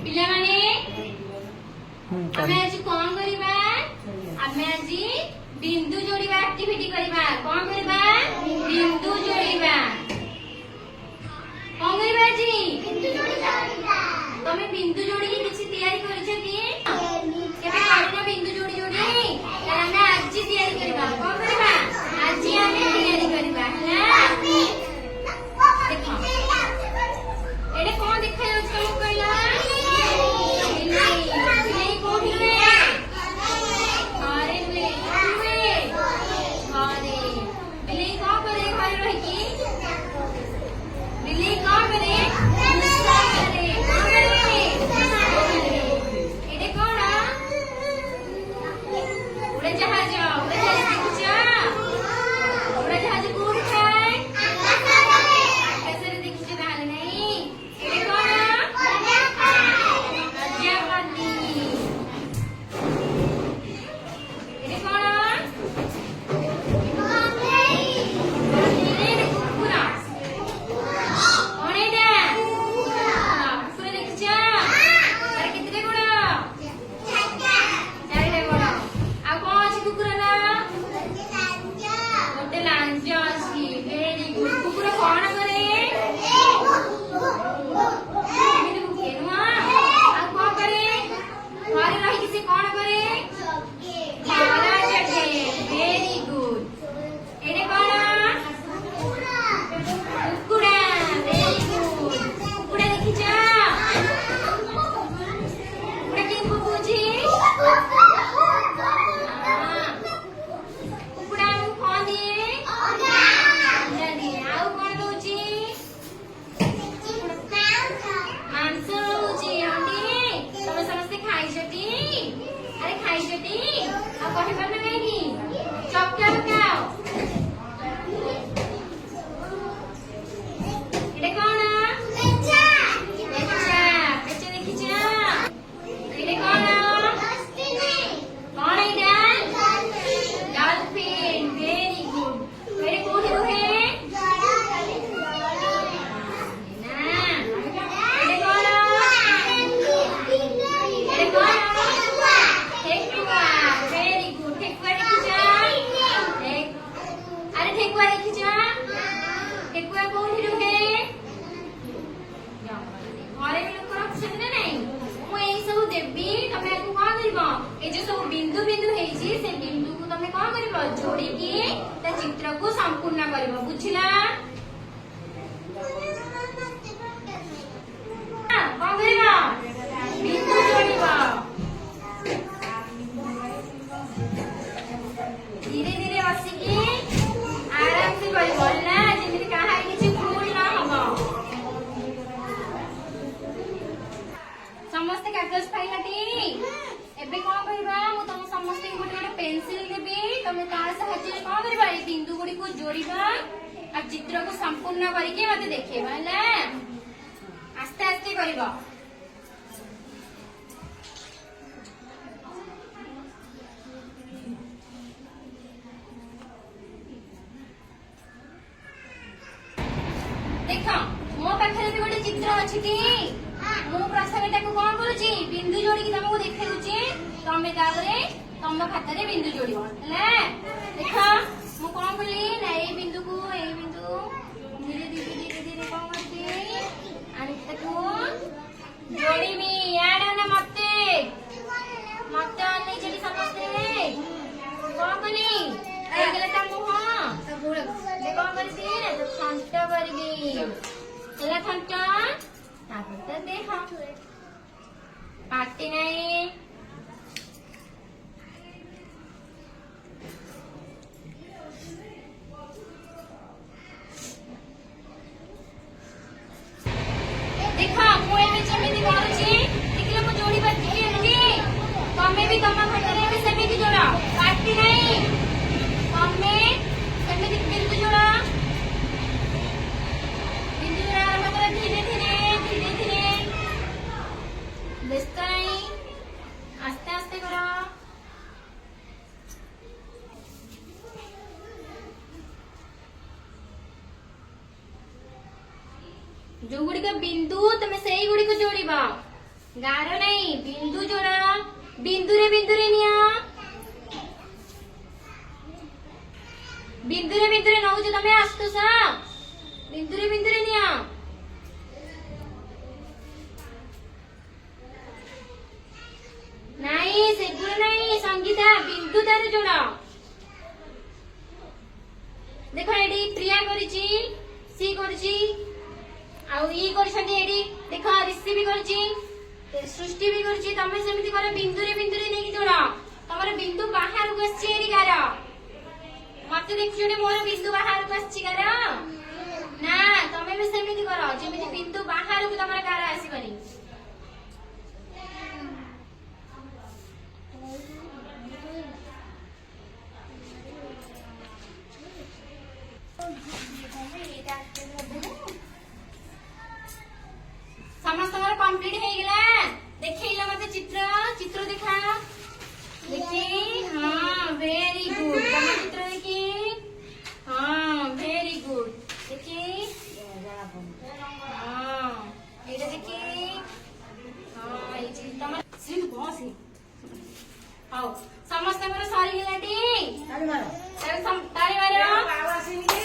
ପିଲାମାନେ ଆମେ ଆଜି କଣ କରିବା? ଆମେ ଆଜି ବିନ୍ଦୁ ଯୋଡ଼ିବା ଆକ୍ଟିଭିଟି କରିବା। କଣ କରିବା? ବିନ୍ଦୁ ଯୋଡ଼ିବା। କଣ କରିବା ଆଜି? ତମେ ବିନ୍ଦୁ ଯୋଡ଼ିକି କିଛି ତିଆରି କରିଛ କି? କେବେ କରିନ ବିନ୍ଦୁ ଯୋଡ଼ି ଯୋଡ଼ି? ଆମେ ଆଜି ତିଆରି କରିବା। କଣ କରିବା? ଆଜି ଆମେ ତିଆରି କରିବା ହେଲା। ଦେଖ ଏଇଟା କଣ ଦେଖାଯାଉଛି ତମକୁ କହିଲ? ବିଲେଇ କୋଉଠି ରୁହେ? ଘରେ ରୁହେ। କୋଉଠି ରୁହେ? ଘରେ। ବିଲେଇ କଣ କରେ ଘରେ ରହିକି? ବିଲେଇ କଣ କରେ? ମୂଷା କରେ। କଣ କରେ? ଏଇଟା କଣ? ଉଡ଼ାଜାହାଜ। ଉଡ଼ାଜାହାଜ ଦେଖିଛ? ଉଡ଼ାଜାହାଜ କୋଉଠି ଥାଏ? ଆକାଶରେ ଦେଖିଛ ତାହେଲେ ନାଇଁ? ଏଇଟା କଣ? ପ୍ରଜାପତି। ଏଇଟା କଣ? କୁକୁର। କଣ ଏଇଟା? କୁକୁର ଦେଖିଛ? ତାର କେତେଟା ଗୋଡ଼? ଚାରିଟା ଗୋଡ଼। ଆଉ କଣ ଅଛି କୁକୁରର? ଗୋଟେ ଲାଞ୍ଜ ଅଛି। Very good. କୁକୁର କଣ କରେ? ଏମିତି ଭୁକେ ନୁହଁ? ଆଉ କଣ କରେ? ଘରେ ରହିକି ସେ କଣ କରେ? ଘର ଜଗେ। Very good. ଏଇଟା କଣ? କୁକୁଡ଼ା। Very good. କୁକୁଡ଼ା ଦେଖିଛ? କୁକୁଡ଼ା କେମିତି ଭୁକୁଛି? କୁକୁଡ଼ା ଆମକୁ କଣ ଦିଏ? ଅଣ୍ଡା ଦିଏ। ଆଉ କଣ ଦଉଛି? ମାଂସ ଦଉଛି। ଅଣ୍ଡି ତମେ ସମସ୍ତେ ଖାଇଛଟି? ଆରେ ଖାଇଛଟି? ଆଉ କହିପାରୁନ କାହିଁକି? ଚକ୍କା ପକାଅ। ଏଇଟା କଣ? ପେଚା। ପେଚା ଦେଖିଛ? ଏଇଟା କଣ? କଣ ଏଇଟା? ଡଲଫିନ୍। Very good. ଏଇଟା କୋଉଠି ରୁହେ? ନା। ଏଇଟା କଣ? ଏଇଟା କଣ? ଠେକୁଆ। Very good. ଠେକୁଆ ଦେଖିଛ? ଆରେ ଠେକୁଆ ଦେଖିଛ? ଠେକୁଆ କୋଉଠି ରୁହେ? ଘରେ ବି ଲୋକ ରଖୁଛନ୍ତି ନା ନାଇଁ? ମୁଁ ଏଇ ସବୁ ଦେବି, ତମେ ଆକୁ କଣ କରିବ? ଏ ଯୋଉ ସବୁ ବିନ୍ଦୁ ବିନ୍ଦୁ ହେଇଛି ସେ ବିନ୍ଦୁକୁ ତମେ କଣ କରିବ? ଯୋଡ଼ିକି ତା ଚିତ୍ରକୁ ସମ୍ପୂର୍ଣ୍ଣ କରିବ। ବୁଝିଲ? କଣ କରିବ? ବିନ୍ଦୁ ଯୋଡ଼ିବ। ଧୀରେ ଧୀରେ ବସିକି ଆରାମସେ କରିବ ହେଲା, ଯେମିତି କାହାର କିଛି ଭୁଲ ନ ହବ। ସମସ୍ତେ କାଗଜ ପାଇଲଟି? ଏବେ କଣ କରିବା? ମୁଁ ତମ ସମସ୍ତଙ୍କୁ ଗୋଟେ ଗୋଟେ ପେନସିଲ ଦେବି। ତମେ ତା ସାହାଯ୍ୟରେ କଣ କରିବା? ଏଇ ବିନ୍ଦୁ ଗୁଡ଼ିକୁ ଯୋଡ଼ିବା ଆଉ ଚିତ୍ରକୁ ସମ୍ପୂର୍ଣ୍ଣ କରିକି ମତେ ଦେଖେଇବା ହେଲା। ଆସ୍ତେ ଆସ୍ତେ କରିବ। ଦେଖ ମୋ ପାଖରେ ବି ଗୋଟେ ଚିତ୍ର ଅଛି କି? ମୁଁ ପ୍ରଥମେ ତାକୁ କଣ କରୁଛି? ବିନ୍ଦୁ ଯୋଡ଼ିକି ତମକୁ ଦେଖେଇଉଛି। ତମେ ତାପରେ ତମ ଖାତାରେ ବିନ୍ଦୁ ଯୋଡ଼ିବ ହେଲା। ଦେଖ ମୁଁ କଣ କଲି ନା ଏଇ ବିନ୍ଦୁ ଧୀରେ ଧୀରେ ଧୀରେ ଧୀରେ କଣ କରୁଛି? ଆଣିକି ତାକୁ ଯୋଡ଼ିବି। ଇଆଡେ ନା ମତେ ଅନେଇଛନ୍ତି ସମସ୍ତେ। କଣ କଲି? ହେଇଗଲା ତା ମୁହଁ। କଣ କରିବି? ଥଣ୍ଟ କରିବି। ହେଲା ଥଣ୍ଟ। ତାପରେ ତା ଦେହ। ପାଟି ନାହିଁ। ଦେଖ ମୁଁ ଏବେ ଯେମିତି କରୁଛି, ଦେଖିଲେ ମୁଁ ଯୋଡ଼ି ପାରୁଛି କେମିତି? ତମେ ବି ତମ ଖାତାରେ ଏବେ ସେମିତି ଯୋଡ଼। ପାଟି ନାହିଁ। ତମେ ସେମିତି ବିନ୍ଦୁ ଯୋଡ଼। ବିନ୍ଦୁ ଯୋଡ଼ ଆରମ୍ଭ କର ଧୀରେ ଧୀରେ ଧୀରେ ଧୀରେ। ବ୍ୟସ୍ତ ନାହିଁ। ଆସ୍ତେ ଆସ୍ତେ କର। जो गुड़िक बिंदु तुम से गुड़िक जोड़ब गारो नहीं बिंदु जोड़ बिंदु रे निया बिंदु रे नौ जो तमे आस्तो सा बिंदु रे निया नहीं सेगुड़ नहीं संगीता बिंदु तारे जोड़ देखो एडी प्रिया करिची सी करिची आउ ई करछंती एडी देखो ऋषि भी करची सृष्टि भी करची तमे सेमिति करे बिंदु रे नेकी जोड़ तमर बिंदु बाहर को आछी एडी गार मते देखुनी मोर बिंदु बाहर को आछी गार ना तमे भी सेमिति करो जेमिति बिंदु बाहर को तमर गार आसीबनी समस्त कंप्लीट हो गला देखैला मते चित्र चित्र देखा देखी हाँ वेरी गुड तम चित्र देखी हाँ वेरी गुड देखी हाँ एटा देखी हाँ ये चित्र तम सिर्फ बस आओ समस्त सरी गलाटी तारी मारो तारी मारो